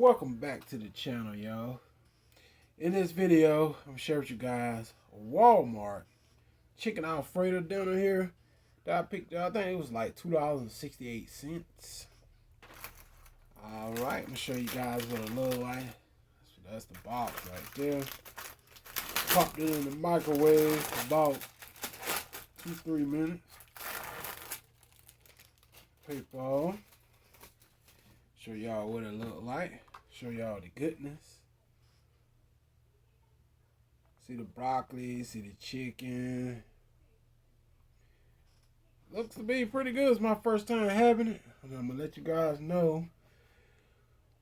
welcome back to the channel, y'all. In this video, I'm gonna share with you guys a Walmart chicken Alfredo dinner here that I picked up. I think it was like $2.68. Alright, I'm gonna show you guys what it look like. So that's the box right there. Popped it in the microwave for about 2-3 minutes. Paper on. Show y'all what it look like. Show y'all the goodness. See the broccoli, see the chicken. Looks to be pretty good. It's my first time having it. And I'm gonna let you guys know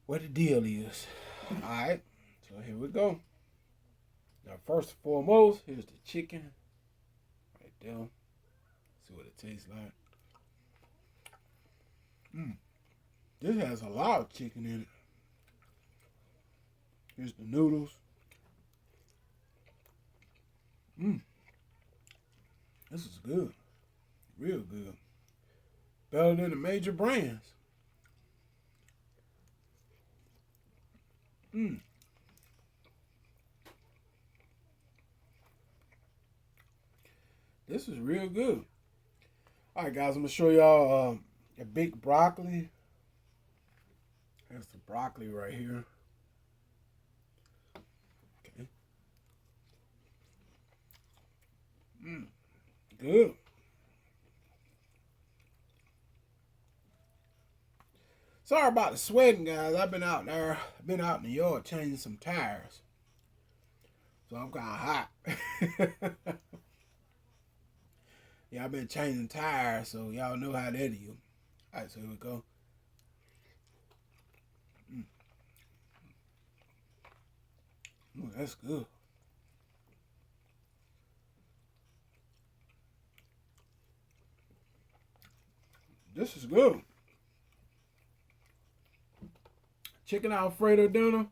what the deal is. Alright, so here we go. Now first and foremost, here's the chicken. Right there. See what it tastes like. This has a lot of chicken in it. Here's the noodles. This is good. Real good. Better than the major brands. This is real good. Alright guys, I'm going to show y'all a big broccoli. There's the broccoli right here. Okay. Good. Sorry about the sweating, guys. I've been out there. I've been out in the yard changing some tires. So I'm kind of hot. Yeah, I've been changing tires, so y'all know how that is. Alright, so here we go. Ooh, that's good. This is good. Chicken Alfredo dinner.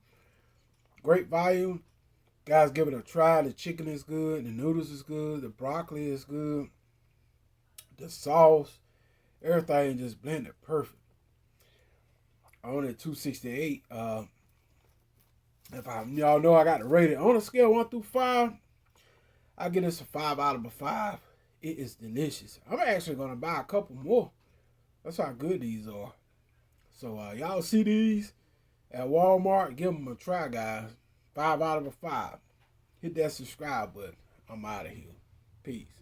Great value. Guys, give it a try. The chicken is good. The noodles is good. The broccoli is good. The sauce. Everything just blended perfect. Only $2.68. If y'all know I got to rate it on a scale of 1 through 5, I give this a 5 out of a 5. It is delicious. I'm actually gonna buy a couple more. That's how good these are. So y'all see these at Walmart, give them a try, guys. 5 out of a 5. Hit that subscribe button. I'm out of here. Peace.